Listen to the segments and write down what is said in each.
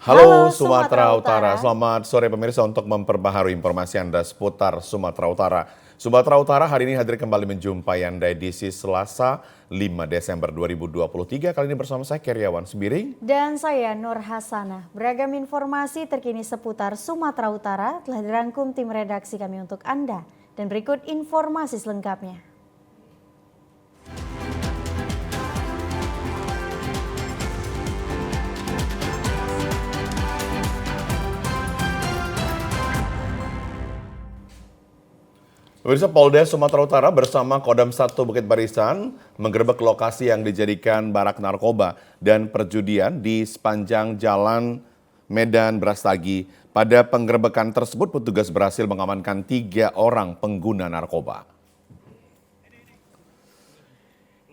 Halo Halo Sumatera Sumatera Utara, Utara. selamat sore pemirsa untuk memperbaharui informasi Anda seputar Sumatera Utara. Sumatera Utara hari ini hadir kembali menjumpai Anda edisi Selasa 5 Desember 2023. Kali ini bersama saya Keriawan Sembiring. Dan saya Nur Hasanah. Beragam informasi terkini seputar Sumatera Utara telah dirangkum tim redaksi kami untuk Anda. Dan berikut informasi selengkapnya. Pemirsa, Polda Sumatera Utara bersama Kodam 1 Bukit Barisan menggerebek lokasi yang dijadikan barak narkoba dan perjudian di sepanjang Jalan Medan Brastagi. Pada penggerebekan tersebut, petugas berhasil mengamankan 3 orang pengguna narkoba.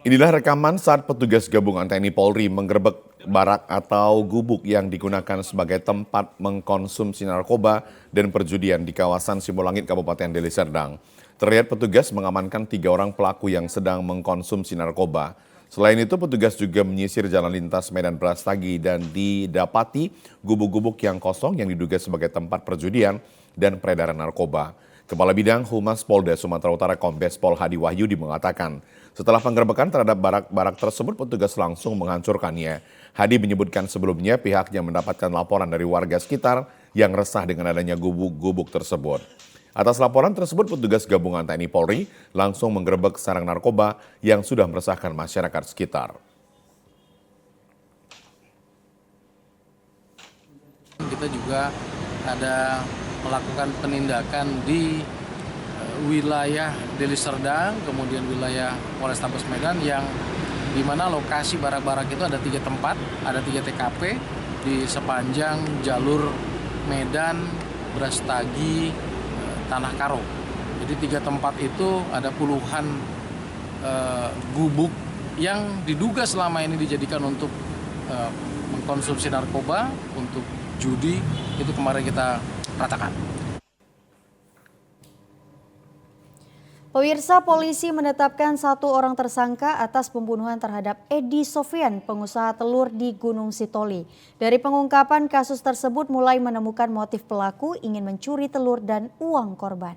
Inilah rekaman saat petugas gabungan TNI Polri menggerebek barak atau gubuk yang digunakan sebagai tempat mengkonsumsi narkoba dan perjudian di kawasan Simbolangit, Kabupaten Deli Serdang. Terlihat petugas mengamankan 3 orang pelaku yang sedang mengkonsumsi narkoba. Selain itu, petugas juga menyisir jalan lintas Medan Brastagi dan didapati gubuk-gubuk yang kosong yang diduga sebagai tempat perjudian dan peredaran narkoba. Kepala Bidang Humas Polda Sumatera Utara Kombes Pol Hadi Wahyudi mengatakan, setelah penggerebekan terhadap barak-barak tersebut, petugas langsung menghancurkannya. Hadi menyebutkan sebelumnya pihaknya mendapatkan laporan dari warga sekitar yang resah dengan adanya gubuk-gubuk tersebut. Atas laporan tersebut, petugas gabungan TNI Polri langsung menggerebek sarang narkoba yang sudah meresahkan masyarakat sekitar. Kita juga ada melakukan penindakan di wilayah Deli Serdang, kemudian wilayah Polrestabes Medan yang di mana lokasi barak-barak itu ada 3 tempat, ada 3 TKP di sepanjang jalur Medan, Brastagi, Tanah Karo. Jadi 3 tempat itu ada puluhan gubuk yang diduga selama ini dijadikan untuk mengkonsumsi narkoba, untuk judi, itu kemarin kita ratakan. Pemirsa, polisi menetapkan 1 orang tersangka atas pembunuhan terhadap Edi Sofian, pengusaha telur di Gunung Sitoli. Dari pengungkapan kasus tersebut mulai menemukan motif pelaku ingin mencuri telur dan uang korban.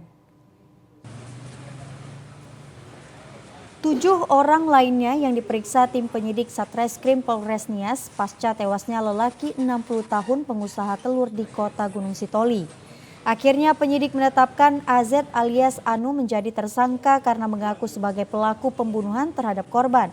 7 orang lainnya yang diperiksa tim penyidik Satreskrim Polres Nias pasca tewasnya lelaki 60 tahun pengusaha telur di kota Gunung Sitoli. Akhirnya penyidik menetapkan AZ alias Anu menjadi tersangka karena mengaku sebagai pelaku pembunuhan terhadap korban.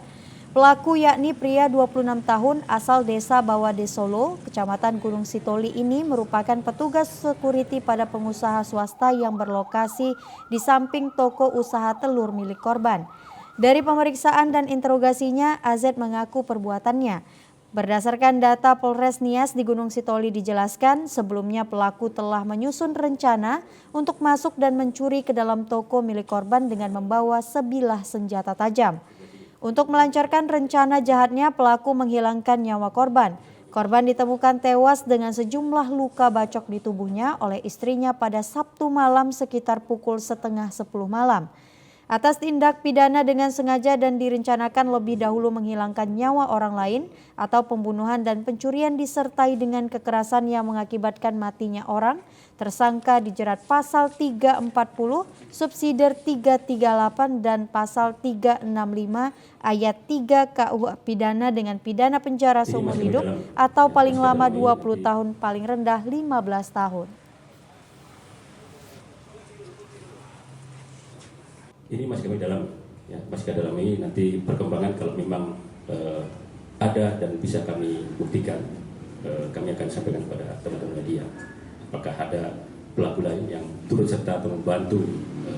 Pelaku yakni pria 26 tahun asal desa Bawade Solo, kecamatan Gunung Sitoli ini merupakan petugas security pada pengusaha swasta yang berlokasi di samping toko usaha telur milik korban. Dari pemeriksaan dan interogasinya, AZ mengaku perbuatannya. Berdasarkan data Polres Nias di Gunung Sitoli dijelaskan sebelumnya pelaku telah menyusun rencana untuk masuk dan mencuri ke dalam toko milik korban dengan membawa sebilah senjata tajam. Untuk melancarkan rencana jahatnya, pelaku menghilangkan nyawa korban. Korban ditemukan tewas dengan sejumlah luka bacok di tubuhnya oleh istrinya pada Sabtu malam sekitar pukul 9:30 malam. Atas tindak pidana dengan sengaja dan direncanakan lebih dahulu menghilangkan nyawa orang lain atau pembunuhan dan pencurian disertai dengan kekerasan yang mengakibatkan matinya orang, tersangka dijerat pasal 340, subsidiar 338 dan pasal 365 ayat 3 KUH pidana dengan pidana penjara seumur hidup atau paling lama 20 tahun, paling rendah 15 tahun. Ini masih kami dalam, ya, masih dalam ini nanti perkembangan kalau memang ada dan bisa kami buktikan, kami akan sampaikan kepada teman-teman media. Apakah ada pelaku lain yang turut serta atau membantu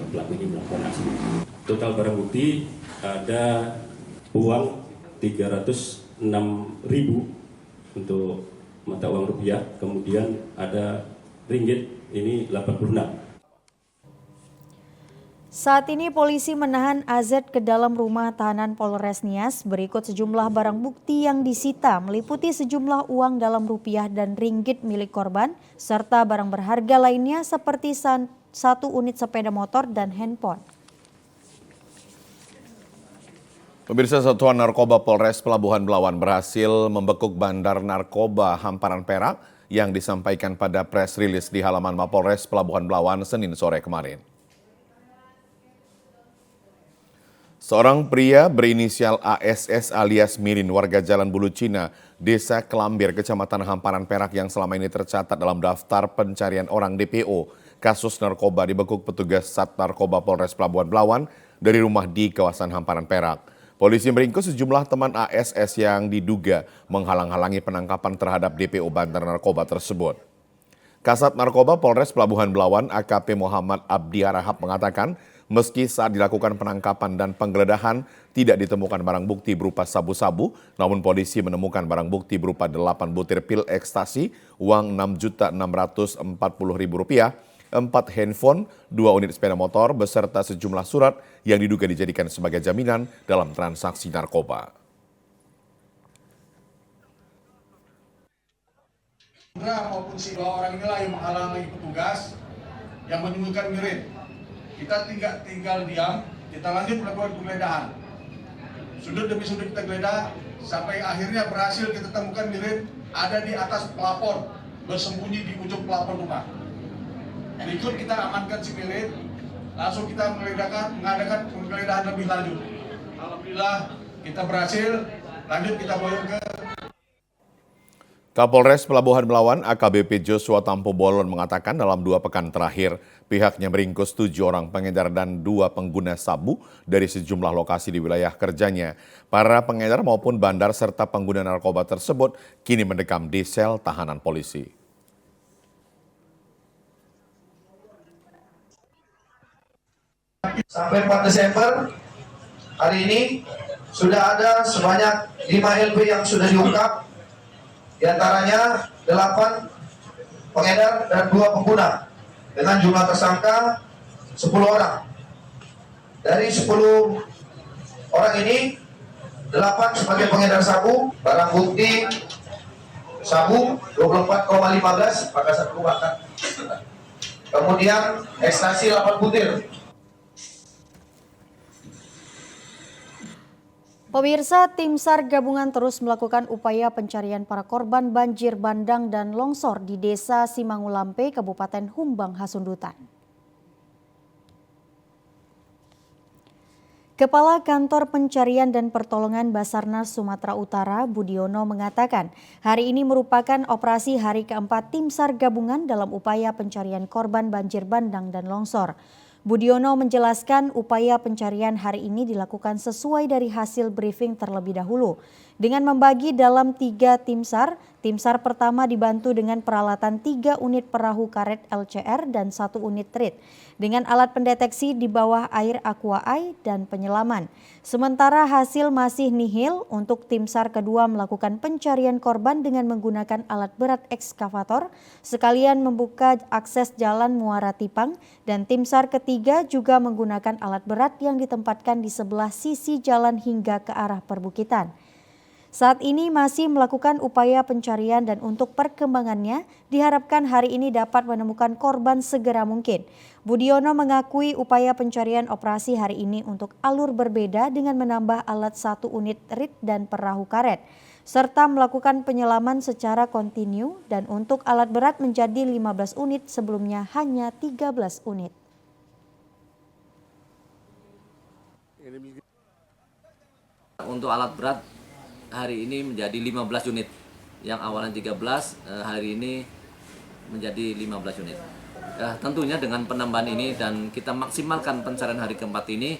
pelaku ini melakukan aksi. Total barang bukti ada uang 306.000 untuk mata uang rupiah, kemudian ada ringgit ini 86. Saat ini polisi menahan AZ ke dalam rumah tahanan Polres Nias. Berikut sejumlah barang bukti yang disita meliputi sejumlah uang dalam rupiah dan ringgit milik korban serta barang berharga lainnya seperti 1 unit sepeda motor dan handphone. Pemirsa, Satuan Narkoba Polres Pelabuhan Belawan berhasil membekuk bandar narkoba Hamparan Perak yang disampaikan pada press release di halaman Mapolres Pelabuhan Belawan Senin sore kemarin. Seorang pria berinisial ASS alias Mirin warga Jalan Bulu Cina, Desa Kelambir, Kecamatan Hamparan Perak yang selama ini tercatat dalam daftar pencarian orang DPO kasus narkoba dibekuk petugas Sat Narkoba Polres Pelabuhan Belawan dari rumah di kawasan Hamparan Perak. Polisi meringkus sejumlah teman ASS yang diduga menghalang-halangi penangkapan terhadap DPO bandar narkoba tersebut. Kasat Narkoba Polres Pelabuhan Belawan AKP Muhammad Abdi Harahap mengatakan meski saat dilakukan penangkapan dan penggeledahan tidak ditemukan barang bukti berupa sabu-sabu, namun polisi menemukan barang bukti berupa 8 butir pil ekstasi, uang Rp6.640.000, 4 handphone, 2 unit sepeda motor, beserta sejumlah surat yang diduga dijadikan sebagai jaminan dalam transaksi narkoba. Maupun si dua orang inilah yang menghalangi petugas yang menyembunyikan Mirin. Kita tinggal diam, kita lanjut melakukan penggeledahan. Sudut demi sudut kita geledah sampai akhirnya berhasil kita temukan Mirin ada di atas pelapor, bersembunyi di ujung pelapor rumah. Berikut kita amankan si Mirin, langsung kita mengadakan penggeledahan lebih lanjut. Alhamdulillah kita berhasil, lanjut kita boyong ke Kapolres Pelabuhan Belawan AKBP Joshua Tampo Bolon mengatakan dalam 2 pekan terakhir pihaknya meringkus 7 orang pengedar dan 2 pengguna sabu dari sejumlah lokasi di wilayah kerjanya. Para pengedar maupun bandar serta pengguna narkoba tersebut kini mendekam di sel tahanan polisi. Sampai 4 Desember hari ini sudah ada sebanyak 5 LP yang sudah diungkap. Di antaranya 8 pengedar dan 2 pengguna dengan jumlah tersangka 10 orang. Dari 10 orang ini 8 sebagai pengedar sabu, barang bukti sabu 24,15 maka 1 bahkan. Kemudian ekstasi 8 butir. Pemirsa, tim SAR gabungan terus melakukan upaya pencarian para korban banjir bandang dan longsor di Desa Simangulampe, Kabupaten Humbang Hasundutan. Kepala Kantor Pencarian dan Pertolongan Basarnas Sumatera Utara, Budiono, mengatakan hari ini merupakan operasi hari keempat tim SAR gabungan dalam upaya pencarian korban banjir bandang dan longsor. Budiono menjelaskan upaya pencarian hari ini dilakukan sesuai dari hasil briefing terlebih dahulu. Dengan membagi dalam 3 tim SAR pertama dibantu dengan peralatan 3 unit perahu karet LCR dan 1 unit TRIT dengan alat pendeteksi di bawah air Aqua Eye dan penyelaman. Sementara hasil masih nihil, untuk tim SAR kedua melakukan pencarian korban dengan menggunakan alat berat ekskavator sekalian membuka akses jalan Muara Tipang, dan tim SAR ketiga juga menggunakan alat berat yang ditempatkan di sebelah sisi jalan hingga ke arah perbukitan. Saat ini masih melakukan upaya pencarian dan untuk perkembangannya diharapkan hari ini dapat menemukan korban segera mungkin. Budiono mengakui upaya pencarian operasi hari ini untuk alur berbeda dengan menambah alat 1 unit RIT dan perahu karet, serta melakukan penyelaman secara kontinu, dan untuk alat berat menjadi 15 unit sebelumnya hanya 13 unit. Untuk alat berat hari ini menjadi 15 unit, yang awalnya 13 hari ini menjadi 15 unit. Tentunya dengan penambahan ini dan kita maksimalkan pencarian hari keempat ini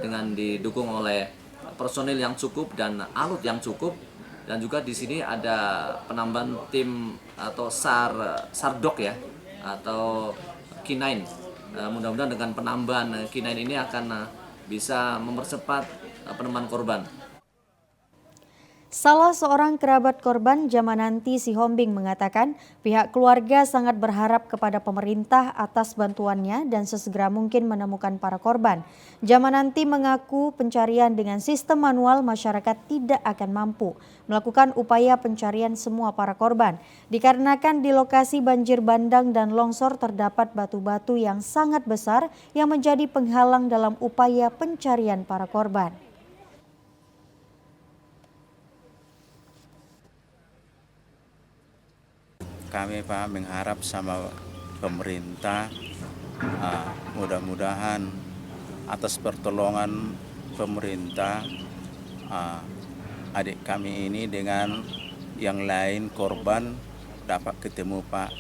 dengan didukung oleh personil yang cukup dan alut yang cukup, dan juga di sini ada penambahan tim atau sardok ya, atau K9. Mudah-mudahan dengan penambahan K9 ini akan bisa mempercepat penemuan korban. Salah seorang kerabat korban, Jamananti Sihombing, mengatakan pihak keluarga sangat berharap kepada pemerintah atas bantuannya dan sesegera mungkin menemukan para korban. Jamananti mengaku pencarian dengan sistem manual masyarakat tidak akan mampu melakukan upaya pencarian semua para korban, dikarenakan di lokasi banjir bandang dan longsor terdapat batu-batu yang sangat besar yang menjadi penghalang dalam upaya pencarian para korban. kami Pak mengharap sama pemerintah mudah-mudahan atas pertolongan pemerintah adik kami ini dengan yang lain korban dapat ketemu Pak.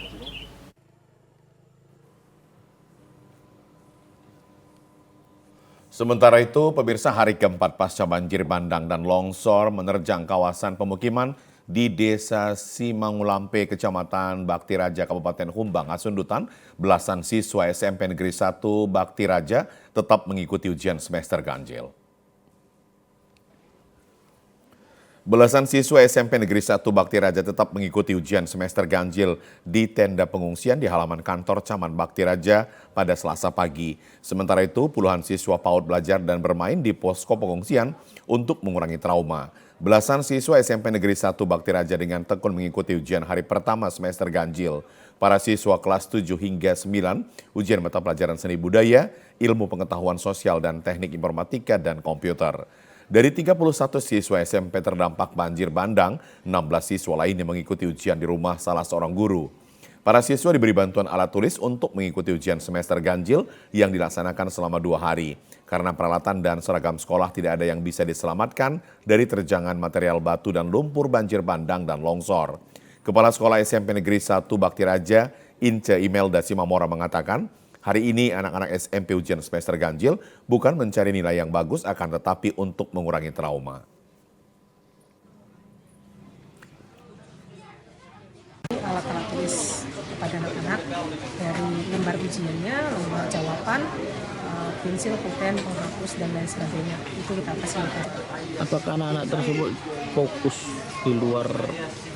Sementara itu, pemirsa, hari keempat pasca banjir bandang dan longsor menerjang kawasan pemukiman di Desa Simangulampe, Kecamatan Bakti Raja, Kabupaten Humbang, Hasundutan, belasan siswa SMP Negeri 1 Bakti Raja tetap mengikuti ujian semester ganjil. Belasan siswa SMP Negeri 1 Bakti Raja tetap mengikuti ujian semester ganjil di tenda pengungsian di halaman kantor Caman Bakti Raja pada Selasa pagi. Sementara itu, puluhan siswa PAUD belajar dan bermain di posko pengungsian untuk mengurangi trauma. Belasan siswa SMP Negeri 1 Bakti Raja dengan tekun mengikuti ujian hari pertama semester ganjil. Para siswa kelas 7 hingga 9 ujian mata pelajaran seni budaya, ilmu pengetahuan sosial dan teknik informatika dan komputer. Dari 31 siswa SMP terdampak banjir bandang, 16 siswa lainnya mengikuti ujian di rumah salah seorang guru. Para siswa diberi bantuan alat tulis untuk mengikuti ujian semester ganjil yang dilaksanakan selama 2 hari. Karena peralatan dan seragam sekolah tidak ada yang bisa diselamatkan dari terjangan material batu dan lumpur banjir bandang dan longsor. Kepala Sekolah SMP Negeri 1 Bakti Raja, Ince Imelda Simamora mengatakan, hari ini anak-anak SMP ujian semester ganjil bukan mencari nilai yang bagus, akan tetapi untuk mengurangi trauma. Alat-alat tulis kepada anak-anak dari lembar ujiannya, lembar jawaban, pensil, pulpen, penghapus, dan lain sebagainya. Itu kita fasilitasi. Apakah anak-anak tersebut fokus di luar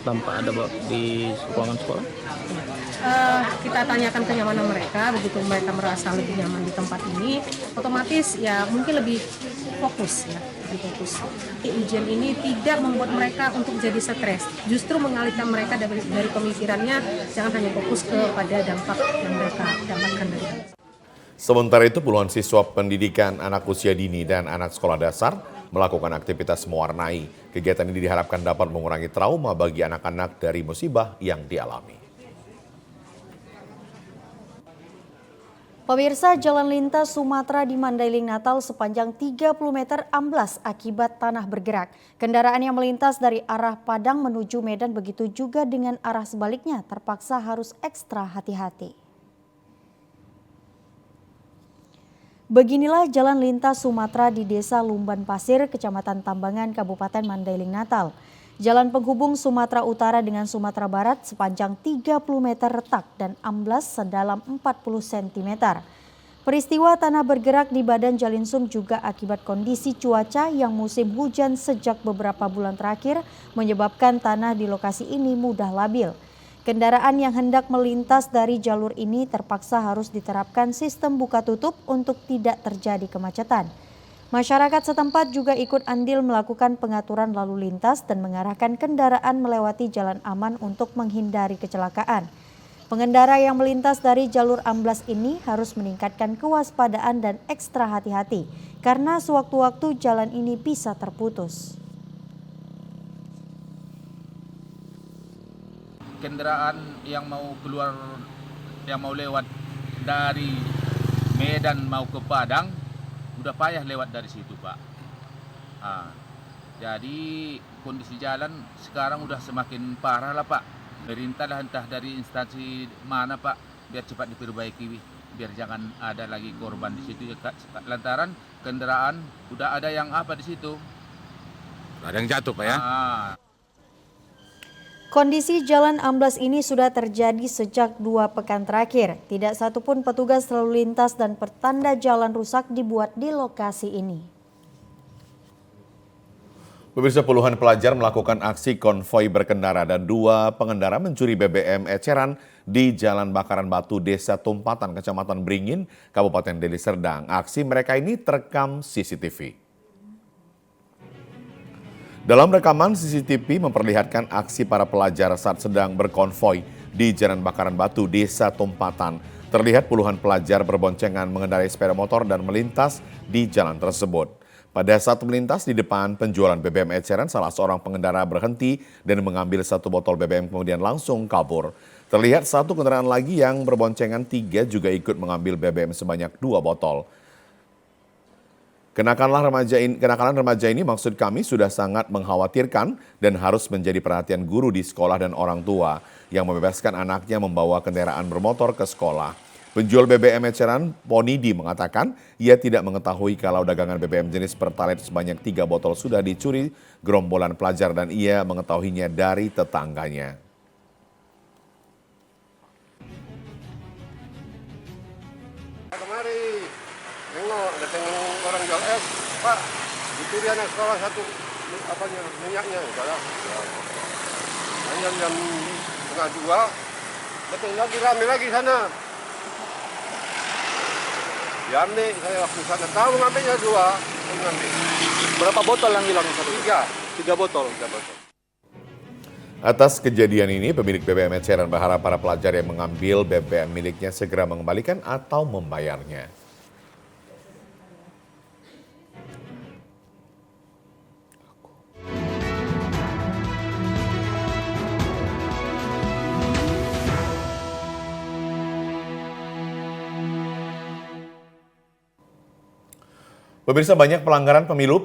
tanpa ada di ruangan sekolah? Kita tanyakan kenyamanan mereka, begitu mereka merasa lebih nyaman di tempat ini, otomatis ya mungkin lebih fokus ya, lebih fokus. Ujian ini tidak membuat mereka untuk jadi stres, justru mengalihkan mereka dari pemikirannya, jangan hanya fokus kepada dampak yang mereka dapatkan dari itu. Sementara itu, puluhan siswa pendidikan anak usia dini dan anak sekolah dasar melakukan aktivitas mewarnai. Kegiatan ini diharapkan dapat mengurangi trauma bagi anak-anak dari musibah yang dialami. Pemirsa, jalan lintas Sumatera di Mandailing Natal sepanjang 30 meter amblas akibat tanah bergerak. Kendaraan yang melintas dari arah Padang menuju Medan, begitu juga dengan arah sebaliknya, terpaksa harus ekstra hati-hati. Beginilah jalan lintas Sumatera di Desa Lumban Pasir, Kecamatan Tambangan, Kabupaten Mandailing Natal. Jalan penghubung Sumatera Utara dengan Sumatera Barat sepanjang 30 meter retak dan amblas sedalam 40 cm. Peristiwa tanah bergerak di Badan Jalinsung juga akibat kondisi cuaca yang musim hujan sejak beberapa bulan terakhir menyebabkan tanah di lokasi ini mudah labil. Kendaraan yang hendak melintas dari jalur ini terpaksa harus diterapkan sistem buka tutup untuk tidak terjadi kemacetan. Masyarakat setempat juga ikut andil melakukan pengaturan lalu lintas dan mengarahkan kendaraan melewati jalan aman untuk menghindari kecelakaan. Pengendara yang melintas dari jalur amblas ini harus meningkatkan kewaspadaan dan ekstra hati-hati karena sewaktu-waktu jalan ini bisa terputus. Kendaraan yang mau keluar, yang mau lewat dari Medan mau ke Padang, udah payah lewat dari situ Pak. Jadi kondisi jalan sekarang udah semakin parah lah Pak. Pemerintah lah entah dari instansi mana Pak, biar cepat diperbaiki, biar jangan ada lagi korban di situ. Lantaran kendaraan udah ada yang apa di situ. Ada yang jatuh Pak ya? Kondisi jalan amblas ini sudah terjadi sejak 2 pekan terakhir. Tidak satupun petugas lalu lintas dan pertanda jalan rusak dibuat di lokasi ini. Pemirsa, puluhan pelajar melakukan aksi konvoi berkendara dan 2 pengendara mencuri BBM eceran di Jalan Bakaran Batu, Desa Tumpatan, Kecamatan Beringin, Kabupaten Deli Serdang. Aksi mereka ini terekam CCTV. Dalam rekaman CCTV memperlihatkan aksi para pelajar saat sedang berkonvoi di Jalan Bakaran Batu, Desa Tumpatan. Terlihat puluhan pelajar berboncengan mengendarai sepeda motor dan melintas di jalan tersebut. Pada saat melintas di depan penjualan BBM eceran, salah seorang pengendara berhenti dan mengambil 1 botol BBM kemudian langsung kabur. Terlihat satu kendaraan lagi yang berboncengan 3 juga ikut mengambil BBM sebanyak 2 botol. Kenakalan remaja ini maksud kami sudah sangat mengkhawatirkan dan harus menjadi perhatian guru di sekolah dan orang tua yang membebaskan anaknya membawa kendaraan bermotor ke sekolah. Penjual BBM eceran Ponidi mengatakan ia tidak mengetahui kalau dagangan BBM jenis Pertalite sebanyak 3 botol sudah dicuri gerombolan pelajar dan ia mengetahuinya dari tetangganya. Kemari, nengok, datang orang jual es, Pak, itu dia anak sekolah satu, minyaknya, udahlah. Jam 1:30, datang lagi, rame lagi sana. Diambil, saya waktu sana, tahu ngambilnya 2, ngambil. Berapa botol yang hilang? 3 botol. Atas kejadian ini, pemilik BBM eceran berharap para pelajar yang mengambil BBM miliknya segera mengembalikan atau membayarnya. Pemirsa, banyak pelanggaran pemilu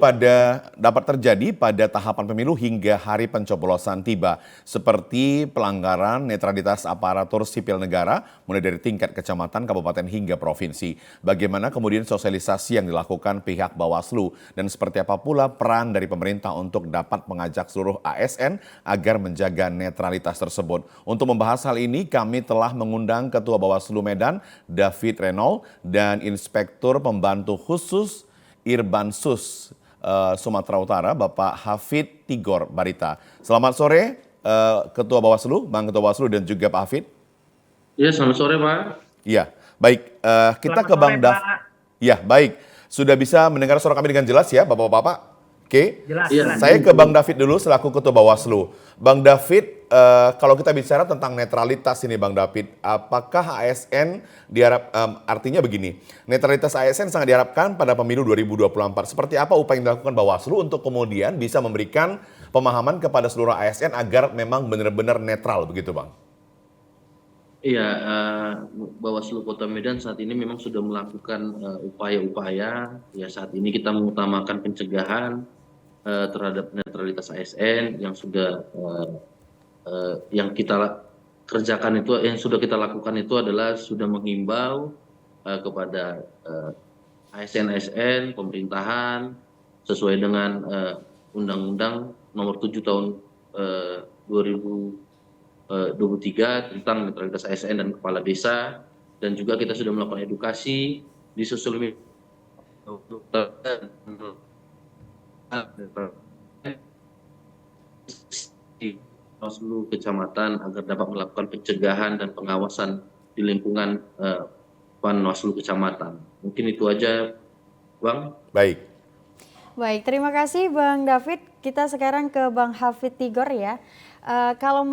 dapat terjadi pada tahapan pemilu hingga hari pencoblosan tiba, seperti pelanggaran netralitas aparatur sipil negara mulai dari tingkat kecamatan, kabupaten hingga provinsi. Bagaimana kemudian sosialisasi yang dilakukan pihak Bawaslu dan seperti apa pula peran dari pemerintah untuk dapat mengajak seluruh ASN agar menjaga netralitas tersebut. Untuk membahas hal ini, kami telah mengundang Ketua Bawaslu Medan, David Reynolds, dan Inspektur Pembantu Khusus Irbansus Sumatera Utara, Bapak Hafid Tigor Barita. Selamat sore, Ketua Bawaslu, Bang Ketua Bawaslu dan juga Pak Hafid. Iya, selamat sore, Pak. Iya, baik. Kita ke Bang David. Iya, baik. Sudah bisa mendengar suara kami dengan jelas ya, Bapak-Bapak? Oke. Jelas. Saya ke Bang David dulu selaku Ketua Bawaslu. Bang David, kalau kita bicara tentang netralitas ini, Bang David, apakah ASN artinya begini, netralitas ASN sangat diharapkan pada pemilu 2024. Seperti apa upaya yang dilakukan Bawaslu untuk kemudian bisa memberikan pemahaman kepada seluruh ASN agar memang benar-benar netral begitu, Bang? Iya, Bawaslu Kota Medan saat ini memang sudah melakukan upaya-upaya. Ya, saat ini kita mengutamakan pencegahan terhadap netralitas ASN yang sudah yang kita kerjakan itu, yang sudah kita lakukan itu adalah sudah menghimbau kepada ASN-ASN pemerintahan sesuai dengan Undang-Undang Nomor 7 Tahun 2023 tentang netralitas ASN dan kepala desa, dan juga kita sudah melakukan edukasi di sosial media seluruh kecamatan agar dapat melakukan pencegahan dan pengawasan di lingkungan Panwaslu kecamatan. Mungkin itu aja, Bang. Baik, terima kasih Bang David. Kita sekarang ke Bang Hafid Tigor ya. Kalau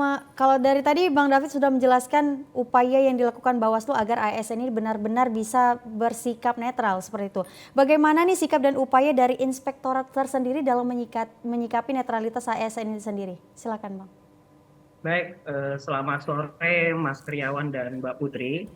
dari tadi Bang David sudah menjelaskan upaya yang dilakukan Bawaslu agar ASN ini benar-benar bisa bersikap netral seperti itu. Bagaimana nih sikap dan upaya dari inspektorat tersendiri dalam menyikapi netralitas ASN ini sendiri? Silakan Bang. Baik, selamat sore Mas Triawan dan Mbak Putri.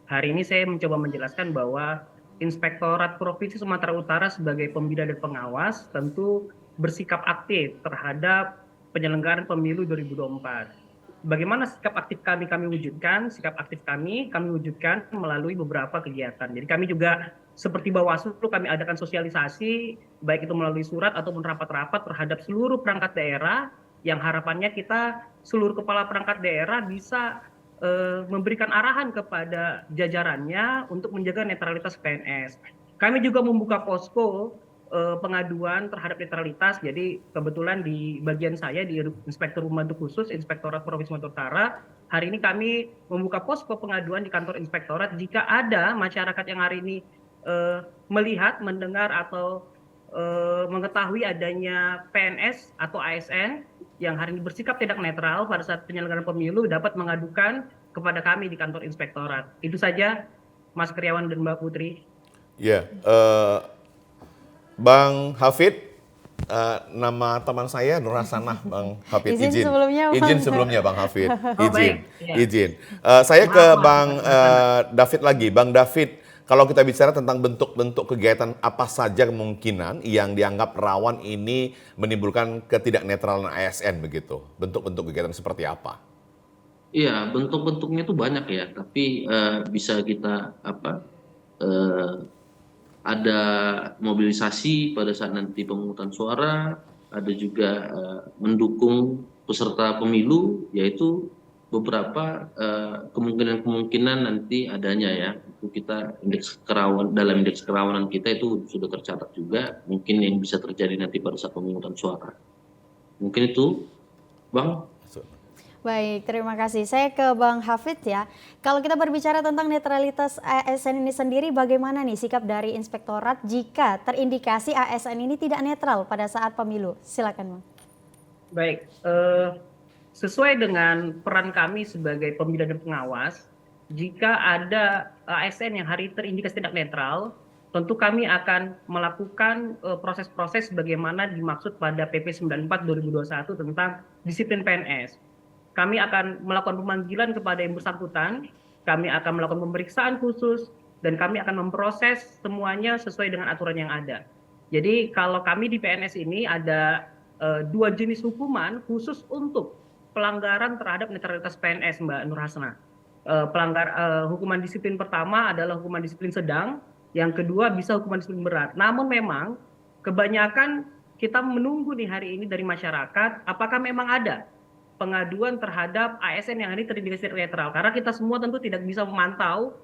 Hari ini saya mencoba menjelaskan bahwa Inspektorat Provinsi Sumatera Utara sebagai pembina dan pengawas tentu bersikap aktif terhadap penyelenggaraan pemilu 2024. Bagaimana sikap aktif kami wujudkan? Sikap aktif kami wujudkan melalui beberapa kegiatan. Jadi kami juga seperti Bawaslu, kami adakan sosialisasi, baik itu melalui surat ataupun rapat-rapat terhadap seluruh perangkat daerah, yang harapannya kita seluruh kepala perangkat daerah bisa memberikan arahan kepada jajarannya untuk menjaga netralitas PNS. Kami juga membuka posko pengaduan terhadap netralitas. Jadi kebetulan di bagian saya di Inspektur Pembantu Khusus Inspektorat Provinsi Sumatera Utara, hari ini kami membuka posko pengaduan di kantor inspektorat jika ada masyarakat yang hari ini melihat, mendengar atau mengetahui adanya PNS atau ASN yang hari ini bersikap tidak netral pada saat penyelenggaraan pemilu dapat mengadukan kepada kami di kantor inspektorat. Itu saja Mas Kriawan dan Mbak Putri. Ya, Bang Hafid, Nama teman saya Nur Hasanah, Bang Hafid. Izin sebelumnya, Bang. Izin sebelumnya, Bang Hafid. Oh, Izin, baik. Ya. izin. Saya ke Maaf, Bang David lagi. Bang David, kalau kita bicara tentang bentuk-bentuk kegiatan apa saja kemungkinan yang dianggap rawan ini menimbulkan ketidaknetralan ASN begitu? Bentuk-bentuk kegiatan seperti apa? Iya, bentuk-bentuknya itu banyak ya, tapi bisa kita ada mobilisasi pada saat nanti pemungutan suara, ada juga mendukung peserta pemilu, yaitu beberapa kemungkinan-kemungkinan nanti adanya ya. Itu kita dalam indeks kerawanan kita itu sudah tercatat juga, mungkin yang bisa terjadi nanti pada saat pemungutan suara. Mungkin itu, Bang. Baik, terima kasih. Saya ke Bang Hafid ya. Kalau kita berbicara tentang netralitas ASN ini sendiri, bagaimana nih sikap dari Inspektorat jika terindikasi ASN ini tidak netral pada saat pemilu? Silakan, Bang. Baik, sesuai dengan peran kami sebagai pembina dan pengawas, jika ada ASN yang hari terindikasi tidak netral, tentu kami akan melakukan proses-proses bagaimana dimaksud pada PP 94 2021 tentang disiplin PNS. Kami akan melakukan pemanggilan kepada yang bersangkutan, kami akan melakukan pemeriksaan khusus, dan kami akan memproses semuanya sesuai dengan aturan yang ada. Jadi kalau kami di PNS ini ada 2 jenis hukuman khusus untuk pelanggaran terhadap netralitas PNS, Mbak Nur Hasanah. Hukuman disiplin pertama adalah hukuman disiplin sedang, yang kedua bisa hukuman disiplin berat. Namun memang kebanyakan kita menunggu nih hari ini dari masyarakat, apakah memang ada pengaduan terhadap ASN yang hari terindikasi netral, karena kita semua tentu tidak bisa memantau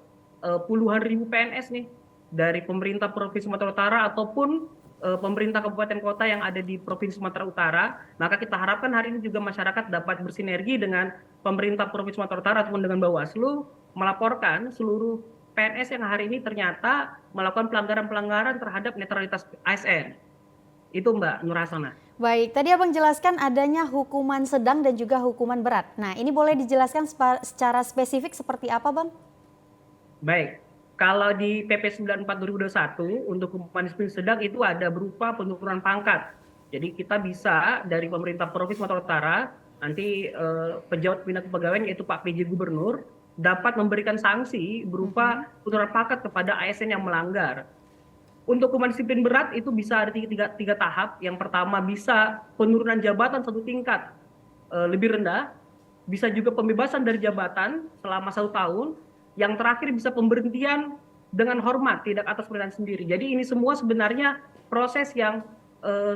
puluhan ribu PNS nih dari pemerintah Provinsi Sumatera Utara ataupun pemerintah kabupaten kota yang ada di Provinsi Sumatera Utara. Maka kita harapkan hari ini juga masyarakat dapat bersinergi dengan pemerintah Provinsi Sumatera Utara ataupun dengan Bawaslu melaporkan seluruh PNS yang hari ini ternyata melakukan pelanggaran-pelanggaran terhadap netralitas ASN. Itu Mbak Nur Hasanah. Baik, tadi Abang jelaskan adanya hukuman sedang dan juga hukuman berat. Nah, ini boleh dijelaskan secara spesifik seperti apa, Bang? Baik, kalau di PP 94 2021 untuk hukuman disiplin sedang itu ada berupa penurunan pangkat. Jadi kita bisa dari pemerintah Provinsi Sumatera Utara, nanti pejabat pembina kepegawaian yaitu Pak PJ Gubernur dapat memberikan sanksi berupa penurunan pangkat kepada ASN yang melanggar. Untuk hukuman disiplin berat itu bisa ada tiga tahap. Yang pertama bisa penurunan jabatan 1 tingkat lebih rendah, bisa juga pembebasan dari jabatan selama 1 tahun, yang terakhir bisa pemberhentian dengan hormat, tidak atas perintah sendiri. Jadi ini semua sebenarnya proses yang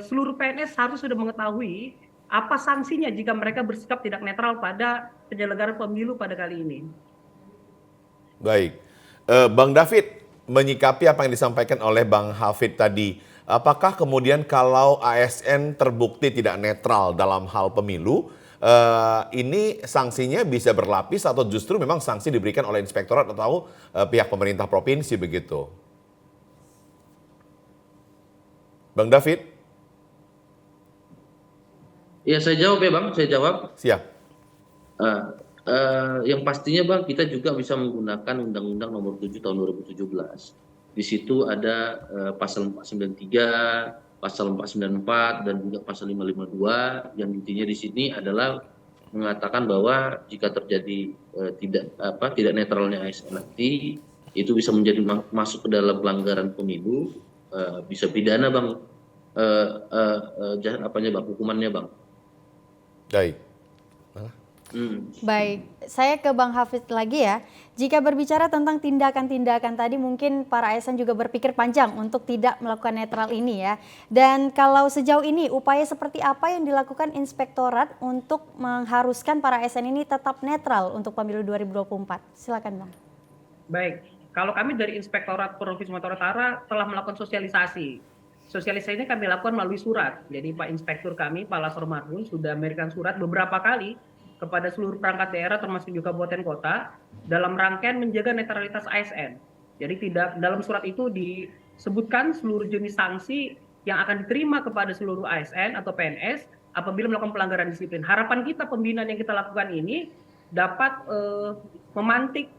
seluruh PNS harus sudah mengetahui apa sanksinya jika mereka bersikap tidak netral pada penyelenggaraan pemilu pada kali ini. Baik, Bang David, menyikapi apa yang disampaikan oleh Bang Hafid tadi, apakah kemudian kalau ASN terbukti tidak netral dalam hal pemilu, ini sanksinya bisa berlapis atau justru memang sanksi diberikan oleh inspektorat atau pihak pemerintah provinsi begitu? Bang David? Ya saya jawab ya Bang, saya jawab. Siap. Yang pastinya Bang, kita juga bisa menggunakan Undang-Undang Nomor 7 Tahun 2017. Di situ ada pasal 493, pasal 494 dan juga pasal 552 yang intinya di sini adalah mengatakan bahwa jika terjadi tidak netralnya ASN nanti itu bisa menjadi masuk ke dalam pelanggaran pemilu, bisa pidana Bang, hukumannya Bang. Baik. Baik, saya ke Bang Hafid lagi ya. Jika berbicara tentang tindakan-tindakan tadi, mungkin para ASN juga berpikir panjang untuk tidak melakukan netral ini ya. Dan kalau sejauh ini, upaya seperti apa yang dilakukan Inspektorat untuk mengharuskan para ASN ini tetap netral untuk pemilu 2024? Silakan Bang. Baik, kalau kami dari Inspektorat Provinsi Sumatera Utara telah melakukan sosialisasi. Sosialisasi ini kami lakukan melalui surat. Jadi Pak Inspektur kami, Pak Lasor Marbun, sudah memberikan surat beberapa kali kepada seluruh perangkat daerah termasuk juga kabupaten kota dalam rangkaian menjaga netralitas ASN. Jadi dalam surat itu disebutkan seluruh jenis sanksi yang akan diterima kepada seluruh ASN atau PNS apabila melakukan pelanggaran disiplin. Harapan kita pembinaan yang kita lakukan ini dapat memantik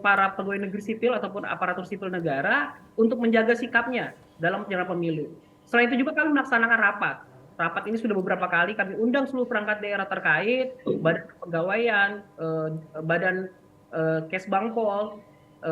para pegawai negeri sipil ataupun aparatur sipil negara untuk menjaga sikapnya dalam penyelenggaraan pemilu. Selain itu juga kami melaksanakan rapat. Rapat ini sudah beberapa kali kami undang seluruh perangkat daerah terkait, badan kepegawaian, badan Kesbangpol,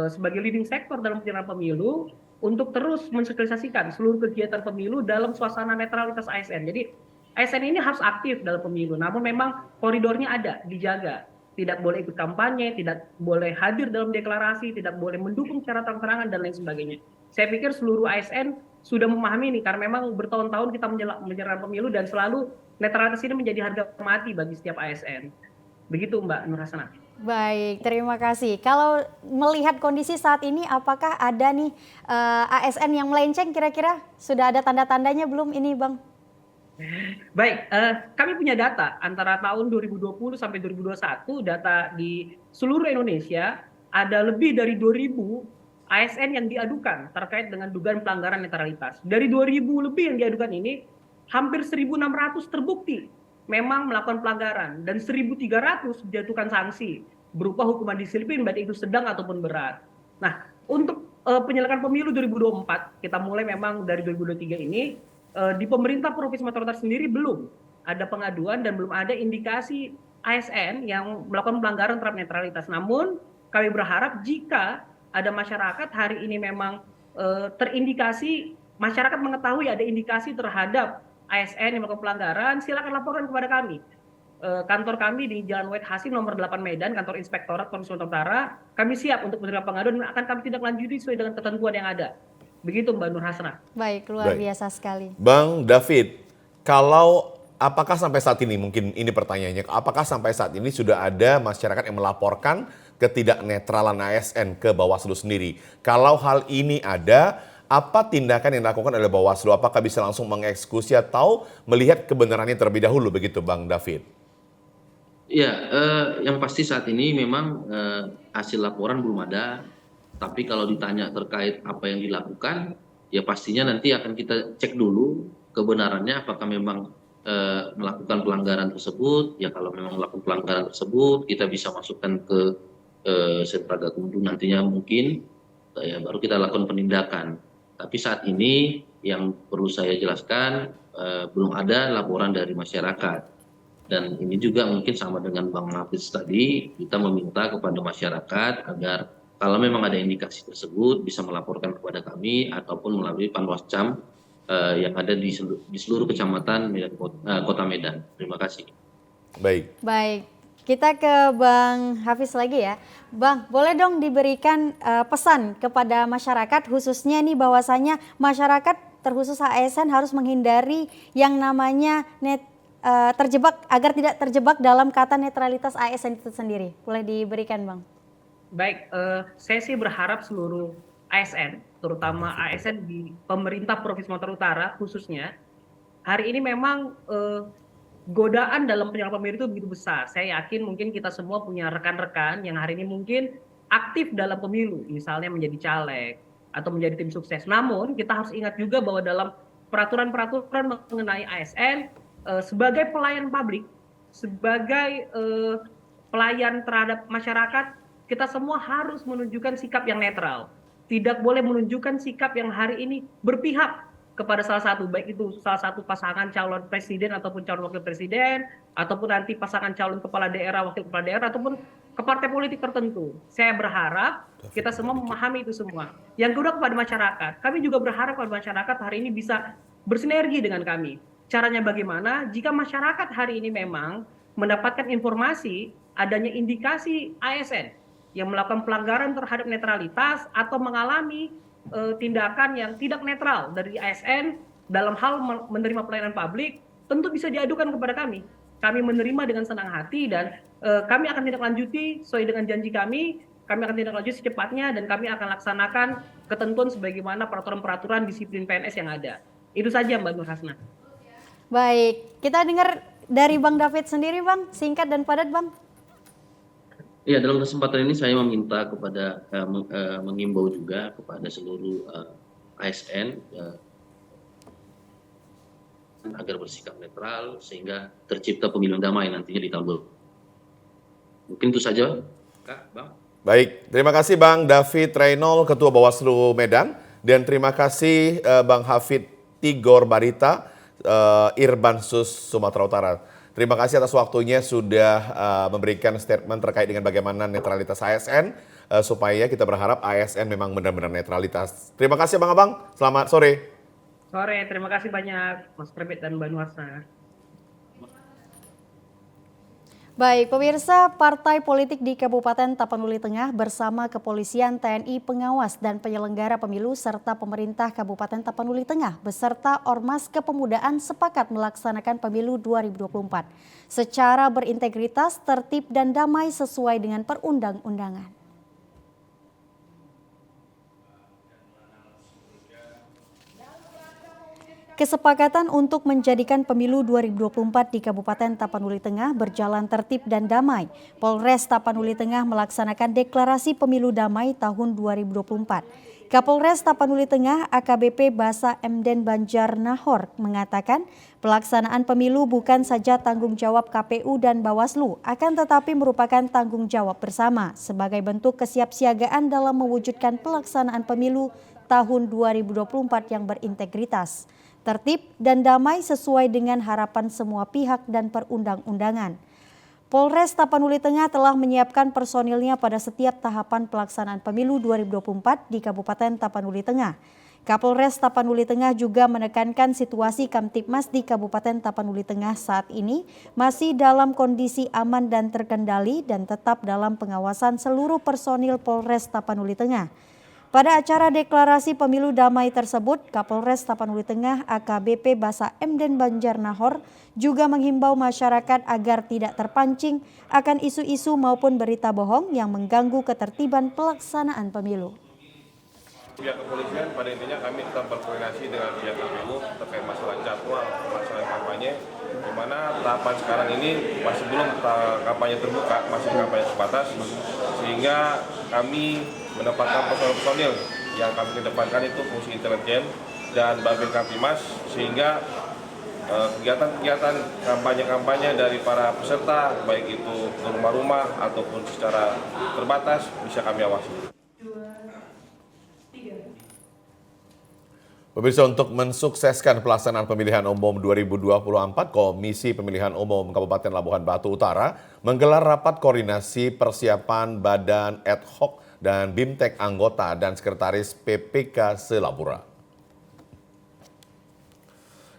sebagai leading sektor dalam penyelenggaraan pemilu, untuk terus mensosialisasikan seluruh kegiatan pemilu dalam suasana netralitas ASN. Jadi ASN ini harus aktif dalam pemilu, namun memang koridornya ada, dijaga. Tidak boleh ikut kampanye, tidak boleh hadir dalam deklarasi, tidak boleh mendukung secara terang-terangan, dan lain sebagainya. Saya pikir seluruh ASN sudah memahami ini, karena memang bertahun-tahun kita menjalankan pemilu dan selalu netralitas ini menjadi harga mati bagi setiap ASN. Begitu Mbak Nur Hasanah. Baik, terima kasih. Kalau melihat kondisi saat ini, apakah ada nih ASN yang melenceng kira-kira? Sudah ada tanda-tandanya belum ini Bang? Baik, kami punya data antara tahun 2020 sampai 2021, data di seluruh Indonesia ada lebih dari 2.000 ASN yang diadukan terkait dengan dugaan pelanggaran netralitas. Dari 2.000 lebih yang diadukan ini, hampir 1.600 terbukti memang melakukan pelanggaran, dan 1.300 dijatuhkan sanksi berupa hukuman disiplin, baik itu sedang ataupun berat. Nah, untuk penyelenggaraan pemilu 2024, kita mulai memang dari 2023 ini, di pemerintah Provinsi Sumatera Utara sendiri belum ada pengaduan dan belum ada indikasi ASN yang melakukan pelanggaran terhadap netralitas. Namun kami berharap jika ada masyarakat hari ini memang terindikasi, masyarakat mengetahui ada indikasi terhadap ASN yang melakukan pelanggaran, silakan laporkan kepada kami. Kantor kami di Jalan Wahid Hasim nomor 8 Medan, kantor Inspektorat Provinsi Sumatera Utara, kami siap untuk menerima pengaduan dan akan kami tindak lanjuti sesuai dengan ketentuan yang ada. Begitu Mbak Nur Hasanah. Baik, luar biasa sekali. Bang David, apakah sampai saat ini, mungkin ini pertanyaannya, apakah sampai saat ini sudah ada masyarakat yang melaporkan ketidaknetralan ASN ke Bawaslu sendiri? Kalau hal ini ada, apa tindakan yang dilakukan oleh Bawaslu? Apakah bisa langsung mengeksekusi atau melihat kebenarannya terlebih dahulu begitu Bang David? Ya, yang pasti saat ini memang hasil laporan belum ada. Tapi kalau ditanya terkait apa yang dilakukan, ya pastinya nanti akan kita cek dulu kebenarannya apakah memang melakukan pelanggaran tersebut. Ya kalau memang melakukan pelanggaran tersebut, kita bisa masukkan ke Sentra Gakumdu nantinya mungkin, ya baru kita lakukan penindakan. Tapi saat ini yang perlu saya jelaskan, belum ada laporan dari masyarakat. Dan ini juga mungkin sama dengan Bang Hafiz tadi, kita meminta kepada masyarakat agar kalau memang ada indikasi tersebut bisa melaporkan kepada kami ataupun melalui Panwascam yang ada di seluruh kecamatan Kota Medan. Terima kasih. Baik. Baik, kita ke Bang Hafiz lagi ya. Bang, boleh dong diberikan pesan kepada masyarakat, khususnya nih bahwasanya masyarakat terkhusus ASN harus menghindari yang namanya terjebak, agar tidak terjebak dalam kata netralitas ASN itu sendiri. Boleh diberikan Bang? Baik, saya sih berharap seluruh ASN, terutama ASN di pemerintah Provinsi Sumatera Utara khususnya, hari ini memang godaan dalam penyelenggaraan pemilu itu begitu besar. Saya yakin mungkin kita semua punya rekan-rekan yang hari ini mungkin aktif dalam pemilu, misalnya menjadi caleg atau menjadi tim sukses. Namun kita harus ingat juga bahwa dalam peraturan-peraturan mengenai ASN, sebagai pelayan publik, sebagai pelayan terhadap masyarakat, kita semua harus menunjukkan sikap yang netral. Tidak boleh menunjukkan sikap yang hari ini berpihak kepada salah satu, baik itu salah satu pasangan calon presiden ataupun calon wakil presiden, ataupun nanti pasangan calon kepala daerah, wakil kepala daerah, ataupun ke partai politik tertentu. Saya berharap kita semua memahami itu semua. Yang kedua kepada masyarakat, kami juga berharap kepada masyarakat hari ini bisa bersinergi dengan kami. Caranya bagaimana? Jika masyarakat hari ini memang mendapatkan informasi adanya indikasi ASN yang melakukan pelanggaran terhadap netralitas atau mengalami tindakan yang tidak netral dari ASN dalam hal menerima pelayanan publik, tentu bisa diadukan kepada kami. Kami menerima dengan senang hati dan kami akan tindak lanjuti sesuai dengan janji kami akan tindak lanjuti secepatnya dan kami akan laksanakan ketentuan sebagaimana peraturan-peraturan disiplin PNS yang ada. Itu saja Mbak Nur Hasanah. Baik, kita dengar dari Bang David sendiri Bang, singkat dan padat Bang. Ya, dalam kesempatan ini saya meminta kepada mengimbau juga kepada seluruh ASN agar bersikap netral sehingga tercipta pemilu damai nantinya di tahun depan. Mungkin itu saja, Kak, Bang. Baik, terima kasih Bang David Reynol, Ketua Bawaslu Medan, dan terima kasih Bang Hafid Tigor Barita, Irbansus Sumatera Utara. Terima kasih atas waktunya sudah memberikan statement terkait dengan bagaimana netralitas ASN, supaya kita berharap ASN memang benar-benar netralitas. Terima kasih Abang-abang, selamat sore. Sore, terima kasih banyak Mas Prebet dan Mbak Nuarsa. Baik, pemirsa, partai politik di Kabupaten Tapanuli Tengah bersama kepolisian, TNI, pengawas, dan penyelenggara pemilu serta pemerintah Kabupaten Tapanuli Tengah beserta Ormas Kepemudaan sepakat melaksanakan pemilu 2024 secara berintegritas, tertib, dan damai sesuai dengan perundang-undangan. Kesepakatan untuk menjadikan pemilu 2024 di Kabupaten Tapanuli Tengah berjalan tertib dan damai. Polres Tapanuli Tengah melaksanakan deklarasi pemilu damai tahun 2024. Kapolres Tapanuli Tengah AKBP Basa Emden Banjar Nahor mengatakan pelaksanaan pemilu bukan saja tanggung jawab KPU dan Bawaslu, akan tetapi merupakan tanggung jawab bersama sebagai bentuk kesiapsiagaan dalam mewujudkan pelaksanaan pemilu tahun 2024 yang berintegritas, tertib, dan damai sesuai dengan harapan semua pihak dan perundang-undangan. Polres Tapanuli Tengah telah menyiapkan personilnya pada setiap tahapan pelaksanaan pemilu 2024 di Kabupaten Tapanuli Tengah. Kapolres Tapanuli Tengah juga menekankan situasi Kamtibmas di Kabupaten Tapanuli Tengah saat ini masih dalam kondisi aman dan terkendali dan tetap dalam pengawasan seluruh personil Polres Tapanuli Tengah. Pada acara deklarasi pemilu damai tersebut, Kapolres Tapanuli Tengah AKBP Basa Emden Banjar Nahor juga menghimbau masyarakat agar tidak terpancing akan isu-isu maupun berita bohong yang mengganggu ketertiban pelaksanaan pemilu. Pihak kepolisian pada intinya kami tetap berkoordinasi dengan pihak KPU terkait masalah jadwal pelaksanaan kampanye, di mana tahapan sekarang ini masih belum kampanye terbuka, masih kampanye terbatas, sehingga kami menempatkan personil yang kami kedepankan itu fungsi intelijen dan Babin Kamtibmas, sehingga kegiatan-kegiatan kampanye-kampanye dari para peserta baik itu ke rumah-rumah ataupun secara terbatas bisa kami awasi. Pemirsa, untuk mensukseskan pelaksanaan pemilihan umum 2024, Komisi Pemilihan Umum Kabupaten Labuhan Batu Utara menggelar rapat koordinasi persiapan badan ad hoc dan BIMTEK anggota dan sekretaris PPK Selabura.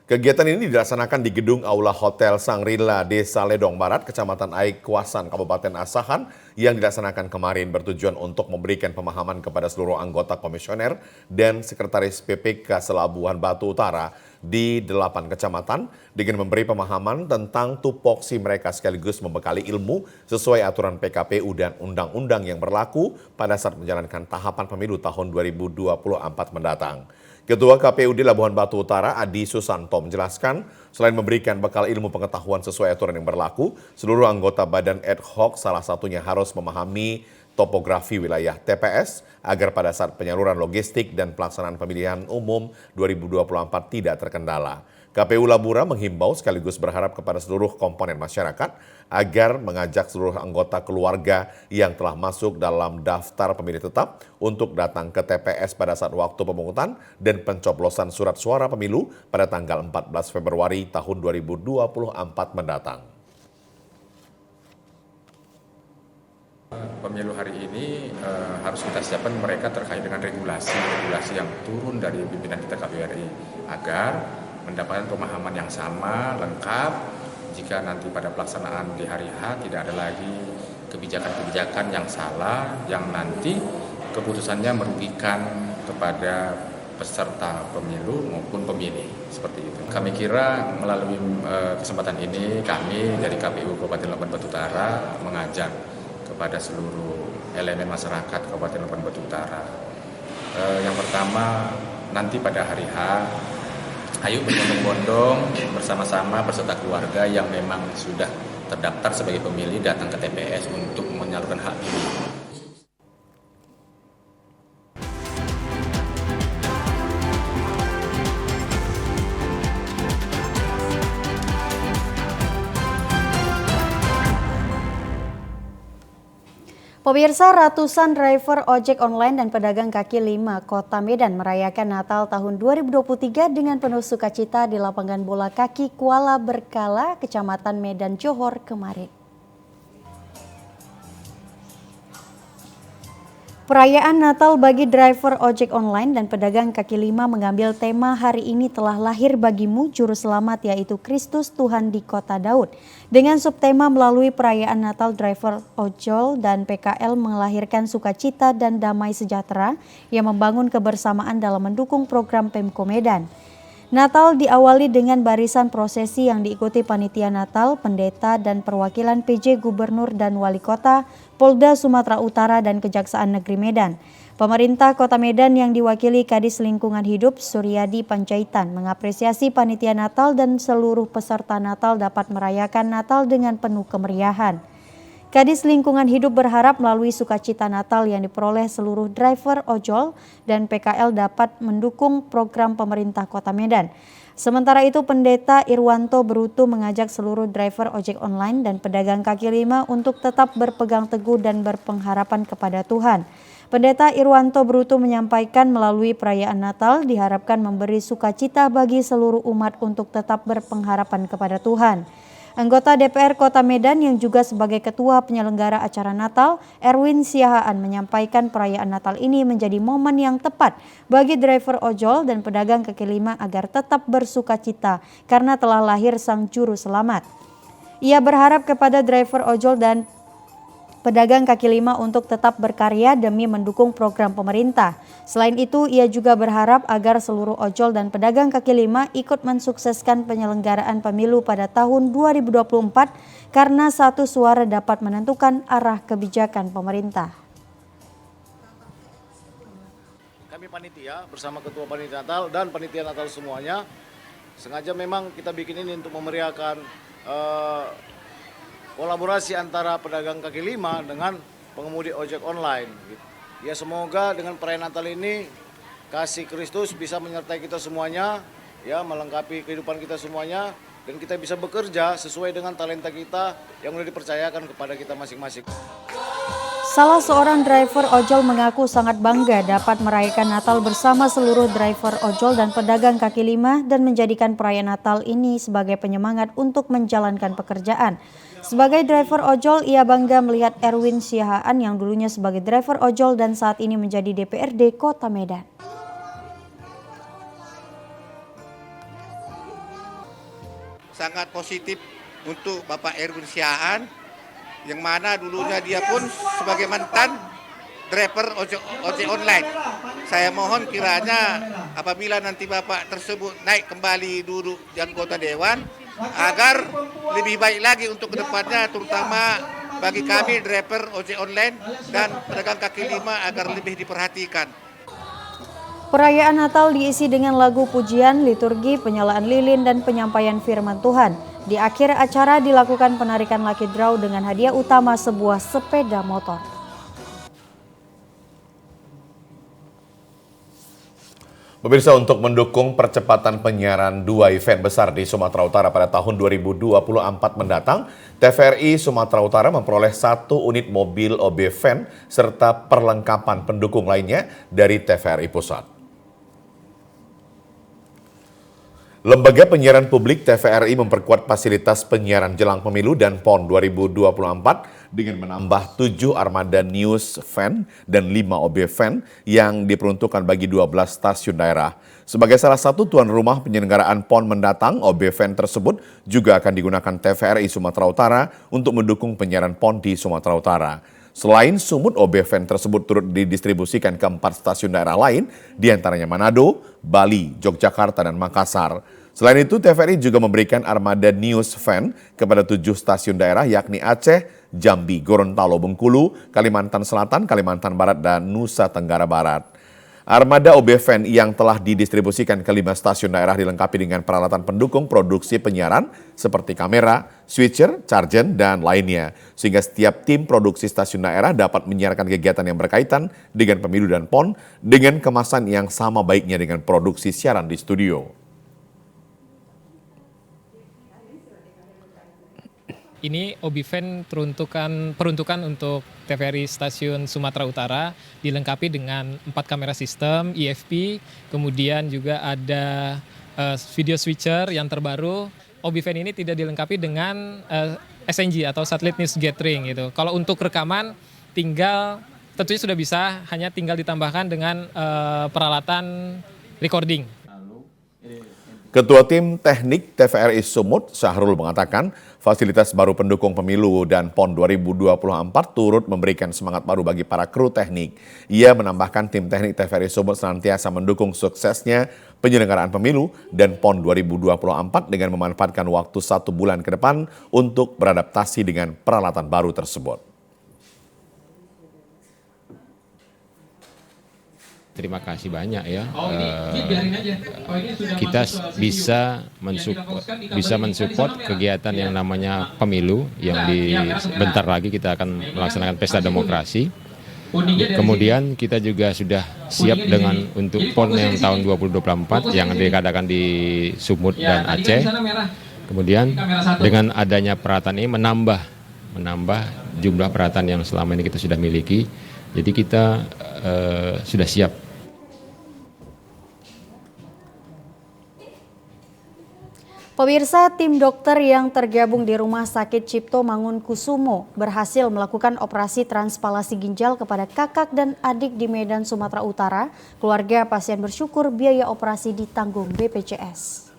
Kegiatan ini dilaksanakan di gedung Aula Hotel Sangrila Desa Ledong Barat, Kecamatan Aikwasan, Kabupaten Asahan, yang dilaksanakan kemarin bertujuan untuk memberikan pemahaman kepada seluruh anggota komisioner dan sekretaris PPK Selabuhan Batu Utara di 8 kecamatan dengan memberi pemahaman tentang tupoksi mereka sekaligus membekali ilmu sesuai aturan PKPU dan undang-undang yang berlaku pada saat menjalankan tahapan pemilu tahun 2024 mendatang. Ketua KPUD Labuhan Batu Utara Adi Susanto menjelaskan, selain memberikan bekal ilmu pengetahuan sesuai aturan yang berlaku, seluruh anggota badan ad hoc salah satunya harus memahami topografi wilayah TPS agar pada saat penyaluran logistik dan pelaksanaan pemilihan umum 2024 tidak terkendala. KPU Labura menghimbau sekaligus berharap kepada seluruh komponen masyarakat agar mengajak seluruh anggota keluarga yang telah masuk dalam daftar pemilih tetap untuk datang ke TPS pada saat waktu pemungutan dan pencoblosan surat suara pemilu pada tanggal 14 Februari tahun 2024 mendatang. Pemilu hari ini harus kita siapkan mereka terkait dengan regulasi yang turun dari pimpinan kita KPRI agar mendapatkan pemahaman yang sama, lengkap, jika nanti pada pelaksanaan di hari H tidak ada lagi kebijakan-kebijakan yang salah, yang nanti keputusannya merugikan kepada peserta pemilu maupun pemilih, seperti itu. Kami kira melalui kesempatan ini, kami dari KPU Kabupaten Labuhan Batu Utara mengajak kepada seluruh elemen masyarakat Kabupaten Labuhan Batu Utara. Yang pertama, nanti pada hari H, ayo berbondong-bondong bersama-sama beserta keluarga yang memang sudah terdaftar sebagai pemilih datang ke TPS untuk menyalurkan hak pilih. Pemirsa, ratusan driver ojek online dan pedagang kaki lima Kota Medan merayakan Natal tahun 2023 dengan penuh sukacita di lapangan bola kaki Kuala Berkala, Kecamatan Medan Johor kemarin. Perayaan Natal bagi driver ojek online dan pedagang kaki lima mengambil tema hari ini telah lahir bagimu juru selamat, yaitu Kristus Tuhan di Kota Daud. Dengan subtema melalui perayaan Natal, driver ojol dan PKL melahirkan sukacita dan damai sejahtera yang membangun kebersamaan dalam mendukung program Pemko Medan. Natal diawali dengan barisan prosesi yang diikuti panitia Natal, pendeta dan perwakilan PJ Gubernur dan Wali Kota, Polda Sumatera Utara dan Kejaksaan Negeri Medan. Pemerintah Kota Medan yang diwakili Kadis Lingkungan Hidup Suryadi Panjaitan mengapresiasi panitia Natal dan seluruh peserta Natal dapat merayakan Natal dengan penuh kemeriahan. Kadis Lingkungan Hidup berharap melalui sukacita Natal yang diperoleh seluruh driver ojol dan PKL dapat mendukung program pemerintah Kota Medan. Sementara itu, Pendeta Irwanto Berutu mengajak seluruh driver ojek online dan pedagang kaki lima untuk tetap berpegang teguh dan berpengharapan kepada Tuhan. Pendeta Irwanto Berutu menyampaikan melalui perayaan Natal diharapkan memberi sukacita bagi seluruh umat untuk tetap berpengharapan kepada Tuhan. Anggota DPR Kota Medan yang juga sebagai ketua penyelenggara acara Natal, Erwin Siahaan, menyampaikan perayaan Natal ini menjadi momen yang tepat bagi driver ojol dan pedagang kaki lima agar tetap bersukacita karena telah lahir Sang Juru Selamat. Ia berharap kepada driver ojol dan pedagang kaki lima untuk tetap berkarya demi mendukung program pemerintah. Selain itu, ia juga berharap agar seluruh ojol dan pedagang kaki lima ikut mensukseskan penyelenggaraan pemilu pada tahun 2024 karena satu suara dapat menentukan arah kebijakan pemerintah. Kami panitia bersama Ketua Panitia Natal dan Panitia Natal semuanya sengaja memang kita bikin ini untuk memeriahkan kolaborasi antara pedagang kaki lima dengan pengemudi ojek online. Ya, semoga dengan perayaan Natal ini kasih Kristus bisa menyertai kita semuanya, ya, melengkapi kehidupan kita semuanya, dan kita bisa bekerja sesuai dengan talenta kita yang sudah dipercayakan kepada kita masing-masing. Salah seorang driver ojol mengaku sangat bangga dapat merayakan Natal bersama seluruh driver ojol dan pedagang kaki lima dan menjadikan perayaan Natal ini sebagai penyemangat untuk menjalankan pekerjaan. Sebagai driver ojol, ia bangga melihat Erwin Siahaan yang dulunya sebagai driver ojol dan saat ini menjadi DPRD Kota Medan. Sangat positif untuk Bapak Erwin Siahaan, yang mana dulunya dia pun sebagai mantan driver ojek online. Saya mohon kiranya apabila nanti Bapak tersebut naik kembali duduk di anggota Dewan, agar lebih baik lagi untuk kedepannya, terutama bagi kami driver ojek online dan pedagang kaki lima agar lebih diperhatikan. Perayaan Natal diisi dengan lagu pujian, liturgi, penyalaan lilin, dan penyampaian firman Tuhan. Di akhir acara dilakukan penarikan lucky draw dengan hadiah utama sebuah sepeda motor. Pemirsa, untuk mendukung percepatan penyiaran 2 event besar di Sumatera Utara pada tahun 2024 mendatang, TVRI Sumatera Utara memperoleh 1 unit mobil OB van serta perlengkapan pendukung lainnya dari TVRI Pusat. Lembaga Penyiaran Publik TVRI memperkuat fasilitas penyiaran jelang pemilu dan PON 2024 dengan menambah 7 armada news van dan 5 OB van yang diperuntukkan bagi 12 stasiun daerah. Sebagai salah satu tuan rumah penyelenggaraan PON mendatang, OB van tersebut juga akan digunakan TVRI Sumatera Utara untuk mendukung penyiaran PON di Sumatera Utara. Selain sumut OB van tersebut turut didistribusikan ke 4 stasiun daerah lain, diantaranya Manado, Bali, Yogyakarta, dan Makassar. Selain itu, TVRI juga memberikan armada news van kepada 7 stasiun daerah yakni Aceh, Jambi, Gorontalo, Bengkulu, Kalimantan Selatan, Kalimantan Barat, dan Nusa Tenggara Barat. Armada OB van yang telah didistribusikan ke 5 stasiun daerah dilengkapi dengan peralatan pendukung produksi penyiaran seperti kamera, switcher, charger, dan lainnya. Sehingga setiap tim produksi stasiun daerah dapat menyiarkan kegiatan yang berkaitan dengan pemilu dan PON dengan kemasan yang sama baiknya dengan produksi siaran di studio. ini Obiven peruntukan untuk TVRI Stasiun Sumatera Utara dilengkapi dengan 4 kamera sistem EFP, kemudian juga ada video switcher yang terbaru. Obiven ini tidak dilengkapi dengan SNG atau Satellite News Gathering gitu. Kalau untuk rekaman tentunya sudah bisa, hanya tinggal ditambahkan dengan peralatan recording. Ketua Tim Teknik TVRI Sumut, Syahrul mengatakan fasilitas baru pendukung pemilu dan PON 2024 turut memberikan semangat baru bagi para kru teknik. Ia menambahkan tim teknik TVRI Sumut senantiasa mendukung suksesnya penyelenggaraan pemilu dan PON 2024 dengan memanfaatkan waktu 1 bulan ke depan untuk beradaptasi dengan peralatan baru tersebut. Terima kasih banyak ya. Kita bisa mensupport kegiatan yang namanya pemilu yang bentar lagi kita akan melaksanakan pesta demokrasi. Kemudian kita juga sudah siap dengan untuk PON yang tahun 2024 yang diadakan di Sumut dan Aceh. Kemudian dengan adanya peralatan ini menambah jumlah peralatan yang selama ini kita sudah miliki. Jadi kita sudah siap. Pemirsa, tim dokter yang tergabung di Rumah Sakit Cipto Mangunkusumo berhasil melakukan operasi transplantasi ginjal kepada kakak dan adik di Medan, Sumatera Utara. Keluarga pasien bersyukur biaya operasi ditanggung BPJS.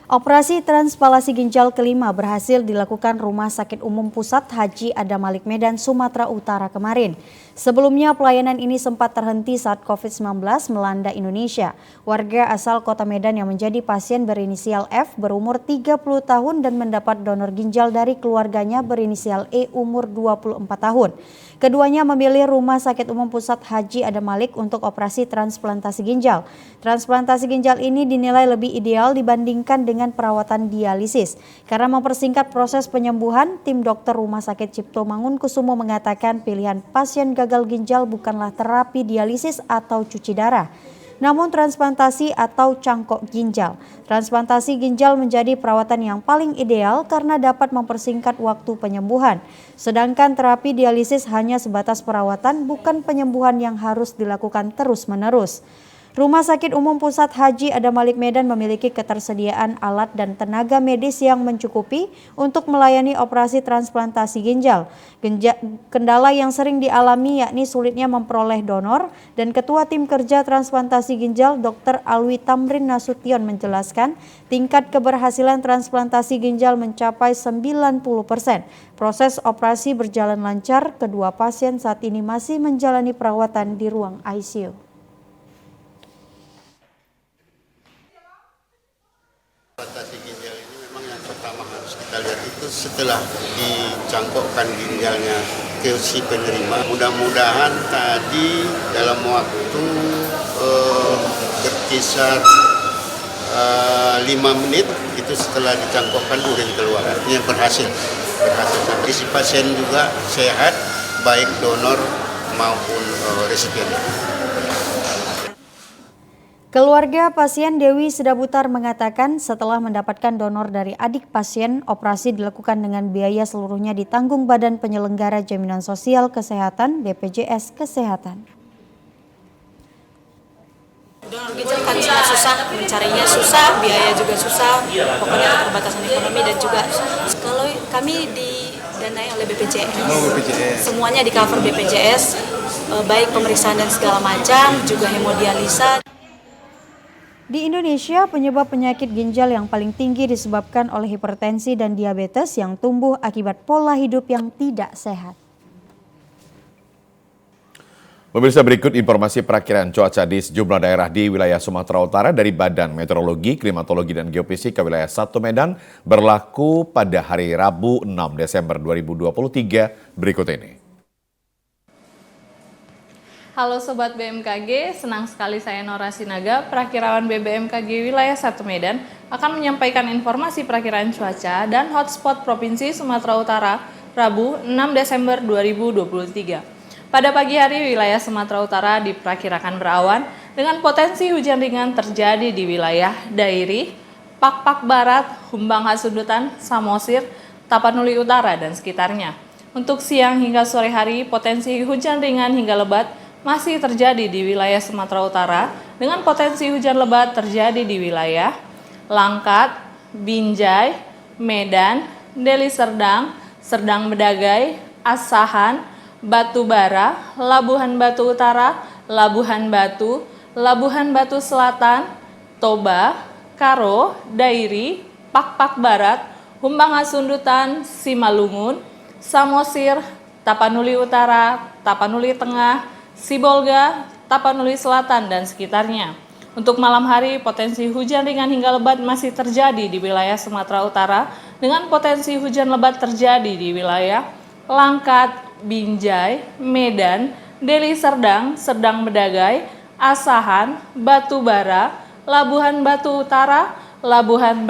Operasi transplantasi ginjal kelima berhasil dilakukan Rumah Sakit Umum Pusat Haji Adam Malik Medan, Sumatera Utara kemarin. Sebelumnya pelayanan ini sempat terhenti saat COVID-19 melanda Indonesia. Warga asal kota Medan yang menjadi pasien berinisial F berumur 30 tahun dan mendapat donor ginjal dari keluarganya berinisial E umur 24 tahun. Keduanya memilih Rumah Sakit Umum Pusat Haji Adam Malik untuk operasi transplantasi ginjal. Transplantasi ginjal ini dinilai lebih ideal dibandingkan dengan perawatan dialisis. Karena mempersingkat proses penyembuhan, tim dokter Rumah Sakit Cipto Mangunkusumo mengatakan pilihan pasien gagal ginjal bukanlah terapi dialisis atau cuci darah, namun transplantasi atau cangkok ginjal. Transplantasi ginjal menjadi perawatan yang paling ideal karena dapat mempersingkat waktu penyembuhan. Sedangkan terapi dialisis hanya sebatas perawatan, bukan penyembuhan yang harus dilakukan terus-menerus. Rumah Sakit Umum Pusat Haji Adam Malik Medan memiliki ketersediaan alat dan tenaga medis yang mencukupi untuk melayani operasi transplantasi ginjal. Kendala yang sering dialami yakni sulitnya memperoleh donor, dan Ketua Tim Kerja Transplantasi Ginjal Dr. Alwi Tamrin Nasution menjelaskan tingkat keberhasilan transplantasi ginjal mencapai 90%. Proses operasi berjalan lancar, kedua pasien saat ini masih menjalani perawatan di ruang ICU. Transplantasi ginjal ini memang yang pertama harus kita lihat itu setelah dicangkokkan ginjalnya ke si penerima. Mudah-mudahan tadi dalam waktu berkisar 5 menit itu setelah dicangkokkan urin keluar. Artinya berhasil. Sampai si pasien juga sehat, baik donor maupun resipien. Keluarga pasien Dewi Sedabutar mengatakan setelah mendapatkan donor dari adik pasien, operasi dilakukan dengan biaya seluruhnya ditanggung Badan Penyelenggara Jaminan Sosial Kesehatan BPJS Kesehatan. Donor ginjal kan susah, mencarinya susah, biaya juga susah, pokoknya keterbatasan ekonomi dan juga kalau kami didanai oleh BPJS. Semuanya di cover BPJS, baik pemeriksaan dan segala macam, juga hemodialisa. Di Indonesia, penyebab penyakit ginjal yang paling tinggi disebabkan oleh hipertensi dan diabetes yang tumbuh akibat pola hidup yang tidak sehat. Pemirsa, berikut informasi perakiraan cuaca di sejumlah daerah di wilayah Sumatera Utara dari Badan Meteorologi, Klimatologi, dan Geofisika wilayah 1 Medan berlaku pada hari Rabu 6 Desember 2023 berikut ini. Halo Sobat BMKG, senang sekali saya Nora Sinaga, perakirawan BBMKG wilayah 1 Medan, akan menyampaikan informasi perakiraan cuaca dan hotspot Provinsi Sumatera Utara, Rabu 6 Desember 2023. Pada pagi hari, wilayah Sumatera Utara diperkirakan berawan dengan potensi hujan ringan terjadi di wilayah Dairi, Pak Barat, Humbang Hasundutan, Samosir, Tapanuli Utara, dan sekitarnya. Untuk siang hingga sore hari, potensi hujan ringan hingga lebat masih terjadi di wilayah Sumatera Utara, dengan potensi hujan lebat terjadi di wilayah Langkat, Binjai, Medan, Deli Serdang, Serdang Bedagai, Asahan, Batu Bara, Labuhan Batu Utara, Labuhan Batu Selatan, Toba, Karo, Dairi, Pak Barat, Humbang Hasundutan, Simalungun, Samosir, Tapanuli Utara, Tapanuli Tengah, Sibolga, Tapanuli Selatan, dan sekitarnya. Untuk malam hari, potensi hujan ringan hingga lebat masih terjadi di wilayah Sumatera Utara, dengan potensi hujan lebat terjadi di wilayah Langkat, Binjai, Medan, Deli Serdang, Serdang Bedagai, Asahan, Batu Bara, Labuhan Batu Utara, Labuhan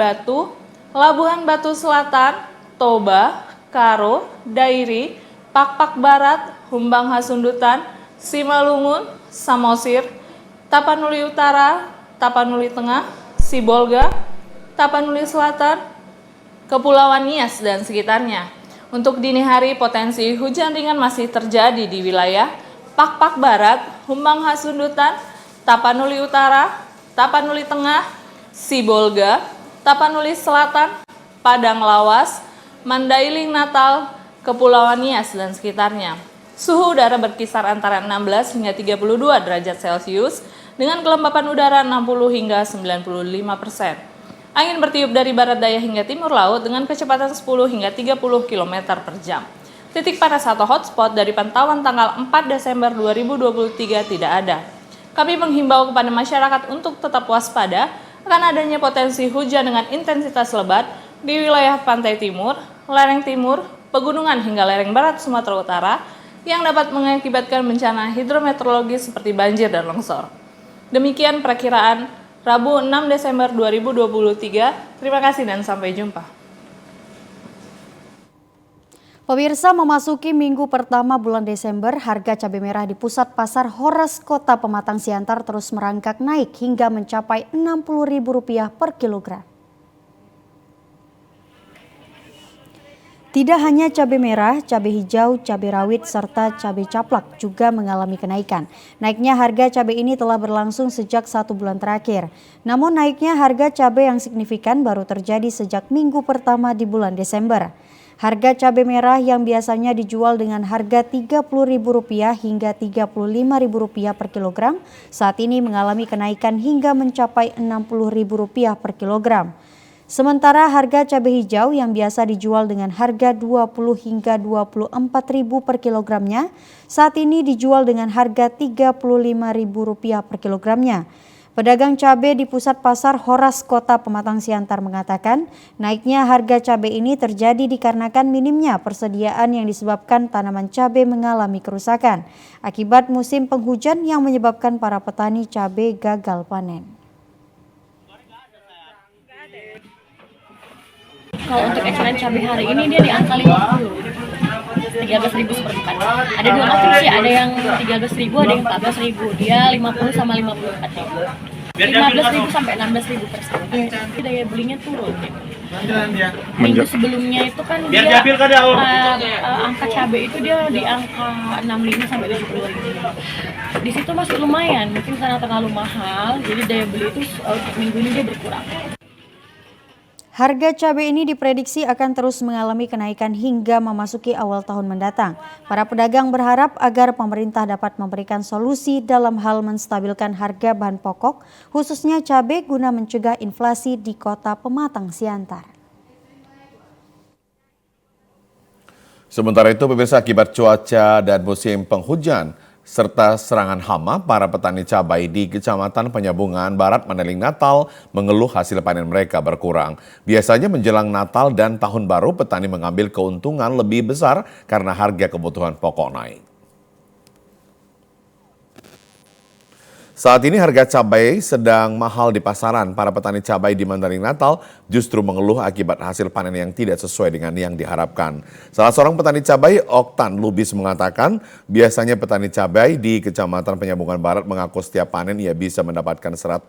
Batu Selatan, Toba, Karo, Dairi, Pak Barat, Humbang Hasundutan, Simalungun, Samosir, Tapanuli Utara, Tapanuli Tengah, Sibolga, Tapanuli Selatan, Kepulauan Nias, dan sekitarnya. Untuk dini hari, potensi hujan ringan masih terjadi di wilayah Pak Barat, Humbang Hasundutan, Tapanuli Utara, Tapanuli Tengah, Sibolga, Tapanuli Selatan, Padang Lawas, Mandailing Natal, Kepulauan Nias, dan sekitarnya. Suhu udara berkisar antara 16 hingga 32 derajat Celcius dengan kelembapan udara 60 hingga 95%. Angin bertiup dari barat daya hingga timur laut dengan kecepatan 10 hingga 30 km per jam. Titik panas atau hotspot dari pantauan tanggal 4 Desember 2023 tidak ada. Kami menghimbau kepada masyarakat untuk tetap waspada akan adanya potensi hujan dengan intensitas lebat di wilayah pantai timur, lereng timur, pegunungan hingga lereng barat Sumatera Utara yang dapat mengakibatkan bencana hidrometeorologis seperti banjir dan longsor. Demikian perakiraan Rabu 6 Desember 2023. Terima kasih dan sampai jumpa. Pemirsa, memasuki minggu pertama bulan Desember, harga cabai merah di pusat pasar Horas Kota Pematang Siantar terus merangkak naik hingga mencapai Rp60.000 per kilogram. Tidak hanya cabai merah, cabai hijau, cabai rawit, serta cabai caplak juga mengalami kenaikan. Naiknya harga cabai ini telah berlangsung sejak 1 bulan terakhir. Namun naiknya harga cabai yang signifikan baru terjadi sejak minggu pertama di bulan Desember. Harga cabai merah yang biasanya dijual dengan harga Rp30.000 hingga Rp35.000 per kilogram, saat ini mengalami kenaikan hingga mencapai Rp60.000 per kilogram. Sementara harga cabai hijau yang biasa dijual dengan harga Rp20 hingga Rp24.000 per kilogramnya, saat ini dijual dengan harga Rp35.000 per kilogramnya. Pedagang cabai di pusat pasar Horas Kota Pematang Siantar mengatakan, naiknya harga cabai ini terjadi dikarenakan minimnya persediaan yang disebabkan tanaman cabai mengalami kerusakan akibat musim penghujan yang menyebabkan para petani cabai gagal panen. Kalau untuk eksperimen cabai hari ini dia di angka 13.000 per empat. Ada dua opsi, ada yang 13.000, ada yang 14.000. Dia 50 sama 54.000. 15.000 sampai 16.000 per sak. Daya belinya turun. Minggu sebelumnya itu kan dia angka cabai itu dia di angka 65 sampai 70.000. Di situ masih lumayan, mungkin karena terlalu mahal, jadi daya beli itu untuk minggu ini dia berkurang. Harga cabai ini diprediksi akan terus mengalami kenaikan hingga memasuki awal tahun mendatang. Para pedagang berharap agar pemerintah dapat memberikan solusi dalam hal menstabilkan harga bahan pokok, khususnya cabai guna mencegah inflasi di Kota Pematang Siantar. Sementara itu, pemirsa, akibat cuaca dan musim penghujan serta serangan hama, para petani cabai di Kecamatan Penyambungan Barat Mandailing Natal mengeluh hasil panen mereka berkurang. Biasanya menjelang Natal dan Tahun Baru, petani mengambil keuntungan lebih besar karena harga kebutuhan pokok naik. Saat ini harga cabai sedang mahal di pasaran. Para petani cabai di Mandaling Natal justru mengeluh akibat hasil panen yang tidak sesuai dengan yang diharapkan. Salah seorang petani cabai, Oktan Lubis, mengatakan biasanya petani cabai di Kecamatan Penyambungan Barat mengaku setiap panen ia bisa mendapatkan 100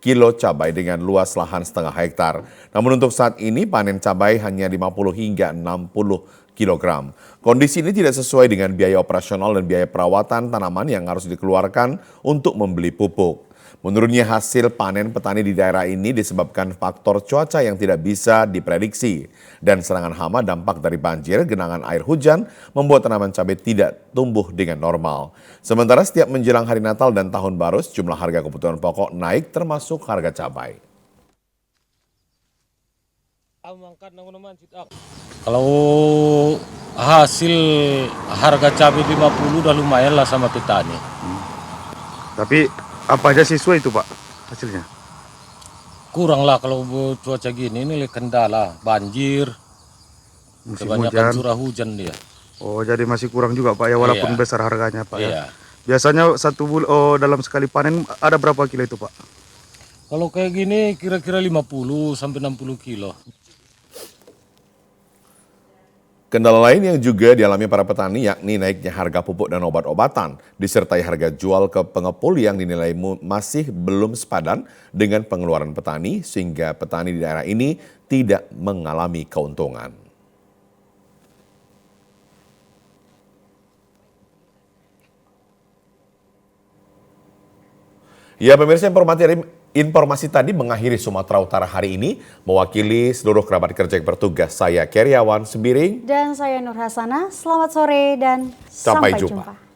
kilo cabai dengan luas lahan setengah hektar. Namun untuk saat ini panen cabai hanya 50 hingga 60 kilogram. Kondisi ini tidak sesuai dengan biaya operasional dan biaya perawatan tanaman yang harus dikeluarkan untuk membeli pupuk. Menurutnya hasil panen petani di daerah ini disebabkan faktor cuaca yang tidak bisa diprediksi dan serangan hama dampak dari banjir, genangan air hujan membuat tanaman cabai tidak tumbuh dengan normal. Sementara setiap menjelang hari Natal dan Tahun Baru, sejumlah harga kebutuhan pokok naik termasuk harga cabai. Kalau hasil harga cabai 50 udah lumayan lah sama petani. Tapi apa aja sesuai itu Pak hasilnya? Kurang lah kalau cuaca gini, ini kendala banjir, kebanyakan curah hujan dia. Oh jadi masih kurang juga Pak ya walaupun Iya. besar harganya Pak ya. Iya. Biasanya dalam sekali panen ada berapa kilo itu Pak? Kalau kayak gini kira-kira 50 sampai 60 kilo. Kendala lain yang juga dialami para petani yakni naiknya harga pupuk dan obat-obatan, disertai harga jual ke pengepul yang dinilai masih belum sepadan dengan pengeluaran petani, sehingga petani di daerah ini tidak mengalami keuntungan. Ya pemirsa, informasi tadi mengakhiri Sumatera Utara hari ini. Mewakili seluruh kerabat kerja yang bertugas, saya Keriawan Sembiring. Dan saya Nur Hasanah, selamat sore dan Sampai sampai jumpa. jumpa.